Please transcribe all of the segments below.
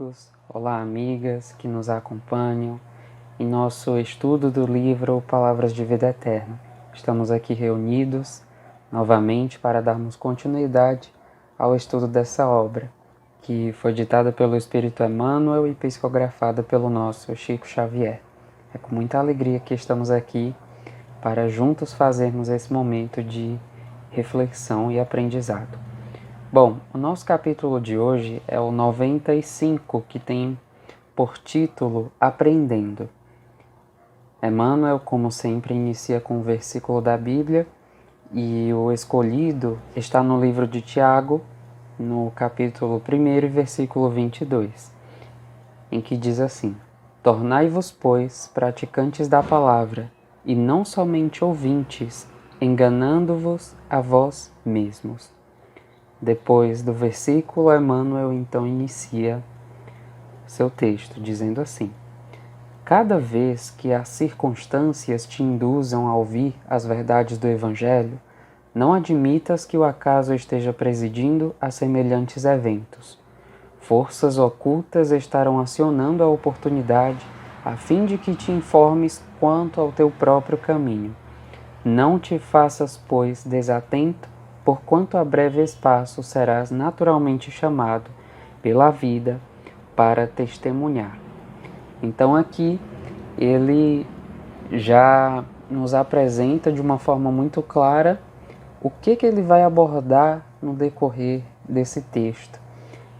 amigos, olá amigas que nos acompanham em nosso estudo do livro Palavras de Vida Eterna. Estamos aqui reunidos novamente para darmos continuidade ao estudo dessa obra, que foi ditada pelo Espírito Emmanuel e psicografada pelo nosso Chico Xavier. É com muita alegria que estamos aqui para juntos fazermos esse momento de reflexão e aprendizado. Bom, o nosso capítulo de hoje é o 95, que tem por título Aprendendo. Emmanuel, como sempre, inicia com um versículo da Bíblia e o escolhido está no livro de Tiago, no capítulo 1, versículo 22, em que diz assim: Tornai-vos, pois, praticantes da palavra, e não somente ouvintes, enganando-vos a vós mesmos. Depois do versículo, Emmanuel então inicia seu texto, dizendo assim: Cada vez que as circunstâncias te induzam a ouvir as verdades do Evangelho, não admitas que o acaso esteja presidindo a semelhantes eventos. Forças ocultas estarão acionando a oportunidade a fim de que te informes quanto ao teu próprio caminho. Não te faças, pois, desatento, porquanto a breve espaço serás naturalmente chamado pela vida para testemunhar. Então aqui ele já nos apresenta de uma forma muito clara o que ele vai abordar no decorrer desse texto.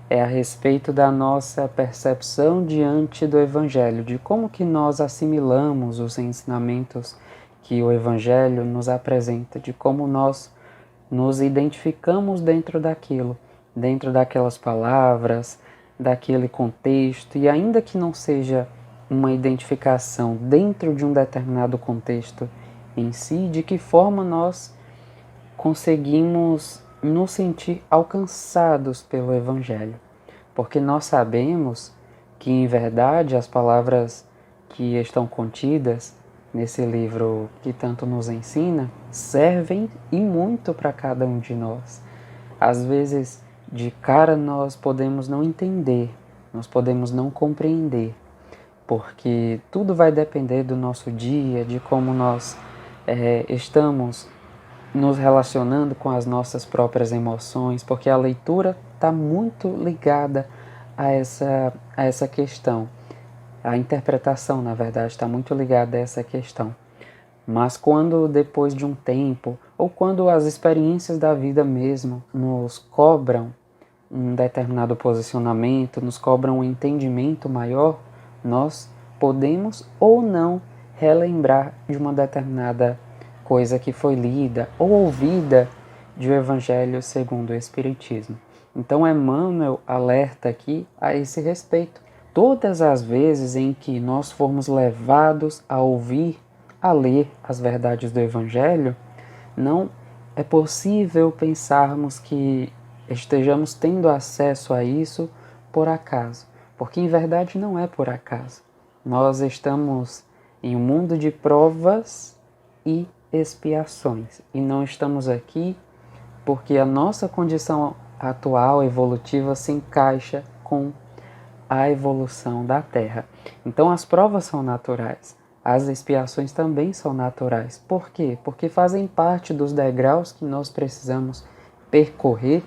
É a respeito da nossa percepção diante do Evangelho, de como que nós assimilamos os ensinamentos que o Evangelho nos apresenta, de como nós nos identificamos dentro daquilo, dentro daquelas palavras, daquele contexto, e ainda que não seja uma identificação dentro de um determinado contexto em si, de que forma nós conseguimos nos sentir alcançados pelo Evangelho. Porque nós sabemos que, em verdade, as palavras que estão contidas nesse livro que tanto nos ensina, servem e muito para cada um de nós. Às vezes, de cara, nós podemos não entender, nós podemos não compreender, porque tudo vai depender do nosso dia, de como nós estamos nos relacionando com as nossas próprias emoções, porque a leitura está muito ligada a essa questão. A interpretação, na verdade, está muito ligada a essa questão. Mas quando depois de um tempo, ou quando as experiências da vida mesmo nos cobram um determinado posicionamento, nos cobram um entendimento maior, nós podemos ou não relembrar de uma determinada coisa que foi lida ou ouvida de o Evangelho segundo o Espiritismo. Então Emmanuel alerta aqui a esse respeito. Todas as vezes em que nós formos levados a ouvir, a ler as verdades do Evangelho, não é possível pensarmos que estejamos tendo acesso a isso por acaso, porque em verdade não é por acaso. Nós estamos em um mundo de provas e expiações, e não estamos aqui porque a nossa condição atual, evolutiva, se encaixa com a evolução da Terra. Então as provas são naturais, as expiações também são naturais. Por quê? Porque fazem parte dos degraus que nós precisamos percorrer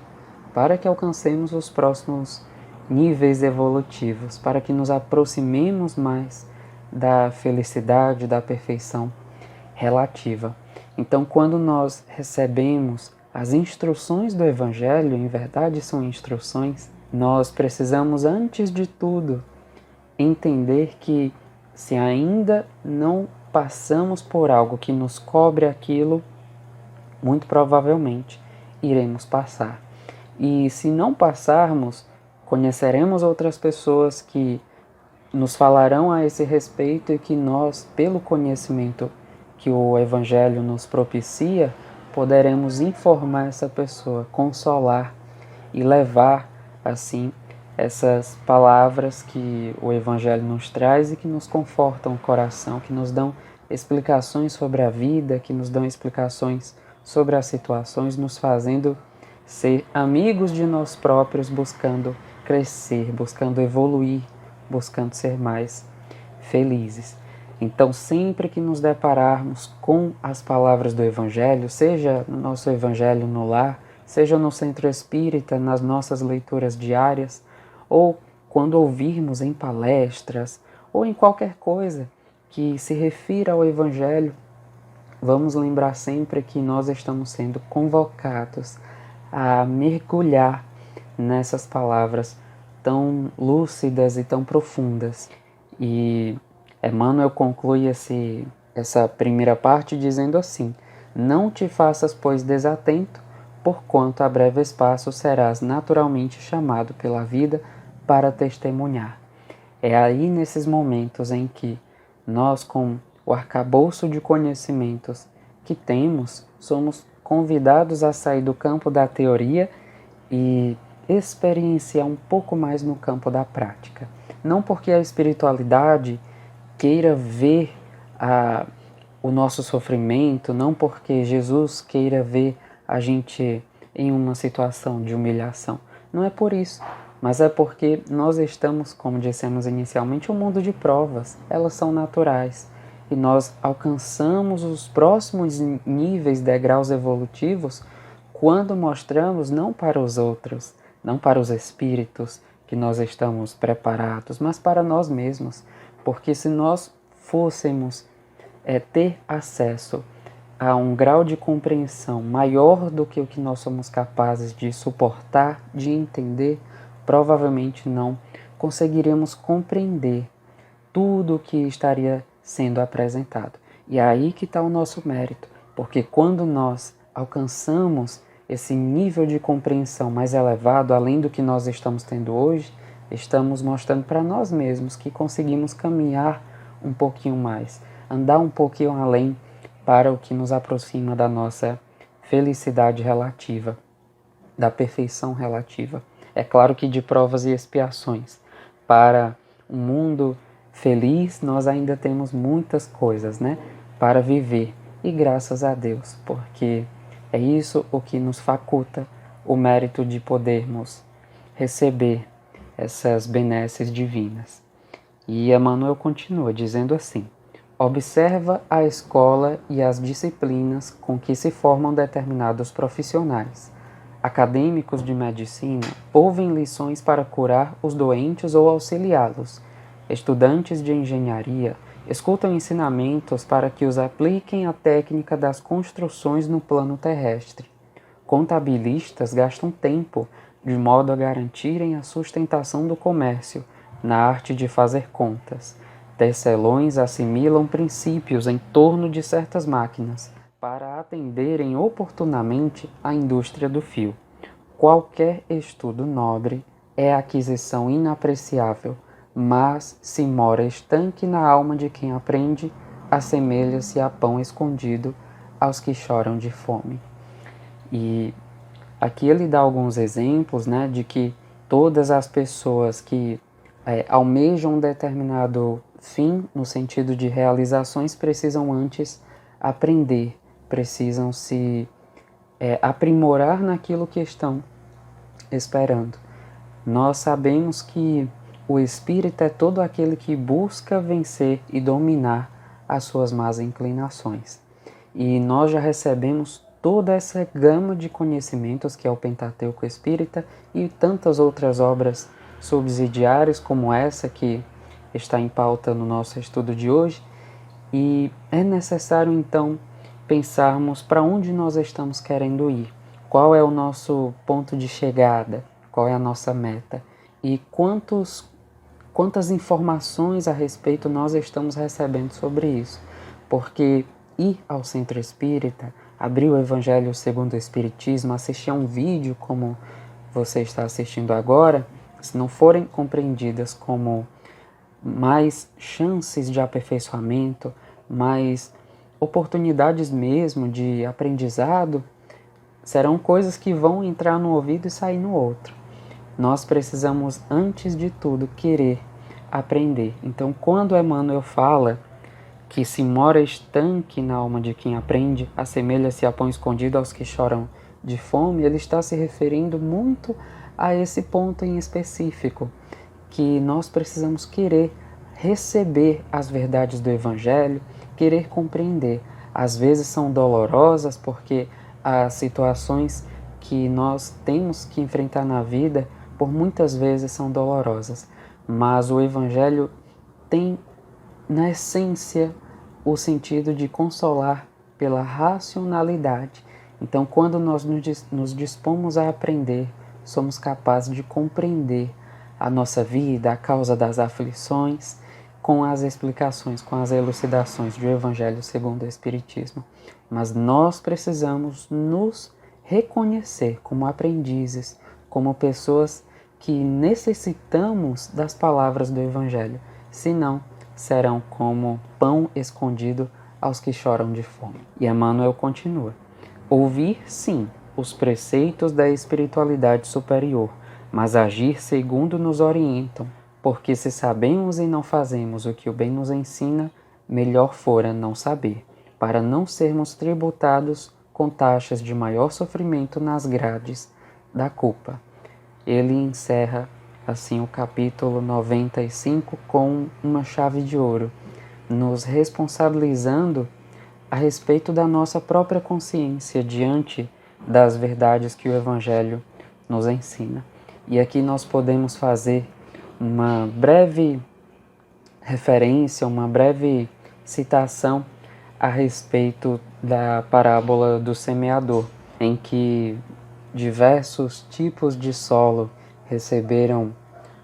para que alcancemos os próximos níveis evolutivos, para que nos aproximemos mais da felicidade, da perfeição relativa. Então, quando nós recebemos as instruções do Evangelho, em verdade são instruções, nós precisamos, antes de tudo, entender que se ainda não passamos por algo que nos cobre aquilo, muito provavelmente iremos passar. E se não passarmos, conheceremos outras pessoas que nos falarão a esse respeito e que nós, pelo conhecimento que o Evangelho nos propicia, poderemos informar essa pessoa, consolar e levar assim essas palavras que o Evangelho nos traz e que nos confortam o coração, que nos dão explicações sobre a vida, que nos dão explicações sobre as situações, nos fazendo ser amigos de nós próprios, buscando crescer, buscando evoluir, buscando ser mais felizes. Então, sempre que nos depararmos com as palavras do Evangelho, seja no nosso Evangelho no lar, seja no centro espírita, nas nossas leituras diárias, ou quando ouvirmos em palestras, ou em qualquer coisa que se refira ao Evangelho, vamos lembrar sempre que nós estamos sendo convocados a mergulhar nessas palavras tão lúcidas e tão profundas. E Emmanuel conclui essa primeira parte dizendo assim: não te faças, pois, desatento, porquanto a breve espaço serás naturalmente chamado pela vida para testemunhar. É aí nesses momentos em que nós, com o arcabouço de conhecimentos que temos, somos convidados a sair do campo da teoria e experienciar um pouco mais no campo da prática. Não porque a espiritualidade queira ver o nosso sofrimento, não porque Jesus queira ver a gente em uma situação de humilhação. Não é por isso, mas é porque nós estamos, como dissemos inicialmente, um mundo de provas. Elas são naturais. E nós alcançamos os próximos níveis, degraus evolutivos, quando mostramos não para os outros, não para os espíritos que nós estamos preparados, mas para nós mesmos. Porque se nós fôssemos ter acesso a um grau de compreensão maior do que o que nós somos capazes de suportar, de entender, provavelmente não conseguiríamos compreender tudo o que estaria sendo apresentado. E é aí que está o nosso mérito, porque quando nós alcançamos esse nível de compreensão mais elevado, além do que nós estamos tendo hoje, estamos mostrando para nós mesmos que conseguimos caminhar um pouquinho mais, andar um pouquinho além para o que nos aproxima da nossa felicidade relativa, da perfeição relativa. É claro que de provas e expiações. Para um mundo feliz, nós ainda temos muitas coisas, para viver. E graças a Deus, porque é isso o que nos faculta o mérito de podermos receber essas benesses divinas. E Emmanuel continua dizendo assim: observa a escola e as disciplinas com que se formam determinados profissionais. Acadêmicos de medicina ouvem lições para curar os doentes ou auxiliá-los. Estudantes de engenharia escutam ensinamentos para que os apliquem à técnica das construções no plano terrestre. Contabilistas gastam tempo de modo a garantirem a sustentação do comércio na arte de fazer contas. Tecelões assimilam princípios em torno de certas máquinas para atenderem oportunamente à indústria do fio. Qualquer estudo nobre é aquisição inapreciável, mas se mora estanque na alma de quem aprende, assemelha-se a pão escondido aos que choram de fome. E aqui ele dá alguns exemplos, de que todas as pessoas que almejam um determinado fim, no sentido de realizações, precisam antes aprender, precisam se aprimorar naquilo que estão esperando. Nós sabemos que o espírito é todo aquele que busca vencer e dominar as suas más inclinações. E nós já recebemos toda essa gama de conhecimentos que é o Pentateuco Espírita e tantas outras obras subsidiárias como essa que está em pauta no nosso estudo de hoje. E é necessário então pensarmos para onde nós estamos querendo ir, qual é o nosso ponto de chegada, qual é a nossa meta e quantas informações a respeito nós estamos recebendo sobre isso. Porque ir ao centro espírita, abrir o Evangelho segundo o Espiritismo, assistir a um vídeo como você está assistindo agora, se não forem compreendidas como mais chances de aperfeiçoamento, mais oportunidades mesmo de aprendizado, serão coisas que vão entrar no ouvido e sair no outro. Nós precisamos, antes de tudo, querer aprender. Então, quando Emmanuel fala que se mora estanque na alma de quem aprende, assemelha-se a pão escondido aos que choram de fome, ele está se referindo muito a esse ponto em específico, que nós precisamos querer receber as verdades do Evangelho, querer compreender. Às vezes são dolorosas porque as situações que nós temos que enfrentar na vida, por muitas vezes são dolorosas, mas o Evangelho tem, na essência, o sentido de consolar pela racionalidade. Então, quando nós nos dispomos a aprender, somos capazes de compreender a nossa vida, a causa das aflições, com as explicações, com as elucidações do Evangelho segundo o Espiritismo. Mas nós precisamos nos reconhecer como aprendizes, como pessoas que necessitamos das palavras do Evangelho, senão serão como pão escondido aos que choram de fome. E Emmanuel continua: ouvir, sim, os preceitos da espiritualidade superior, mas agir segundo nos orientam, porque se sabemos e não fazemos o que o bem nos ensina, melhor fora não saber, para não sermos tributados com taxas de maior sofrimento nas grades da culpa. Ele encerra assim o capítulo 95 com uma chave de ouro, nos responsabilizando a respeito da nossa própria consciência diante das verdades que o Evangelho nos ensina. E aqui nós podemos fazer uma breve referência, uma breve citação a respeito da parábola do semeador, em que diversos tipos de solo receberam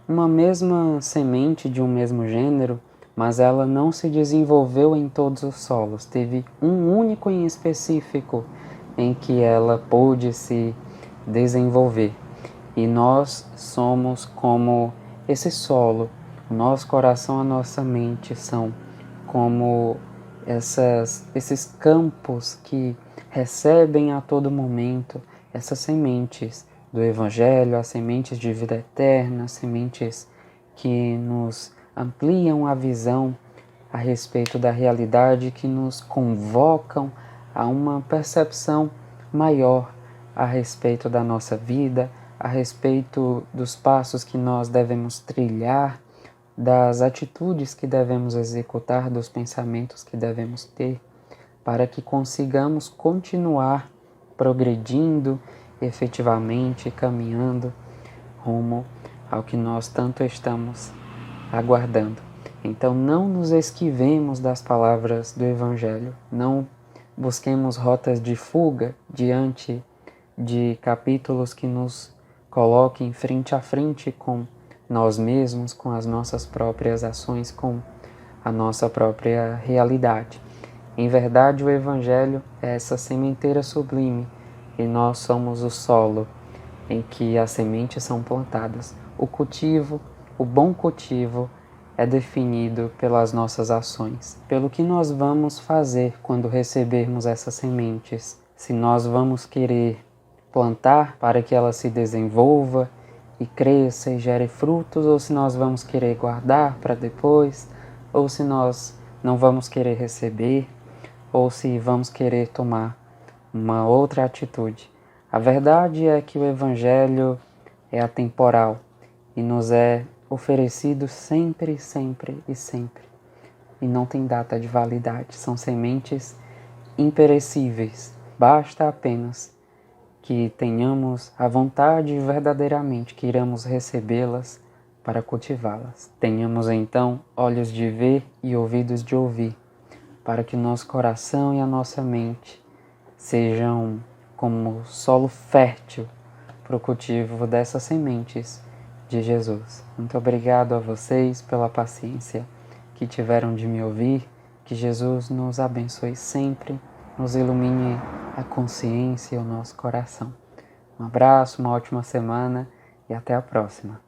uma mesma semente de um mesmo gênero, mas ela não se desenvolveu em todos os solos. Teve um único em específico em que ela pôde se desenvolver. E nós somos como esse solo. O nosso coração, a nossa mente são como esses campos que recebem a todo momento essas sementes do Evangelho, as sementes de vida eterna, as sementes que nos ampliam a visão a respeito da realidade, que nos convocam a uma percepção maior a respeito da nossa vida, a respeito dos passos que nós devemos trilhar, das atitudes que devemos executar, dos pensamentos que devemos ter, para que consigamos continuar progredindo efetivamente, caminhando rumo ao que nós tanto estamos aguardando. Então não nos esquivemos das palavras do Evangelho, não busquemos rotas de fuga diante de capítulos que nos coloquem frente a frente com nós mesmos, com as nossas próprias ações, com a nossa própria realidade. Em verdade, o Evangelho é essa sementeira sublime e nós somos o solo em que as sementes são plantadas. O cultivo, o bom cultivo, é definido pelas nossas ações, pelo que nós vamos fazer quando recebermos essas sementes. Se nós vamos querer plantar para que ela se desenvolva e cresça e gere frutos, ou se nós vamos querer guardar para depois, ou se nós não vamos querer receber, ou se vamos querer tomar uma outra atitude. A verdade é que o Evangelho é atemporal e nos é oferecido sempre, sempre e sempre. E não tem data de validade, são sementes imperecíveis. Basta apenas que tenhamos a vontade verdadeiramente, que iramos recebê-las para cultivá-las. Tenhamos então olhos de ver e ouvidos de ouvir, para que o nosso coração e a nossa mente sejam como solo fértil para o cultivo dessas sementes de Jesus. Muito obrigado a vocês pela paciência que tiveram de me ouvir. Que Jesus nos abençoe sempre, nos ilumine a consciência e o nosso coração. Um abraço, uma ótima semana e até a próxima.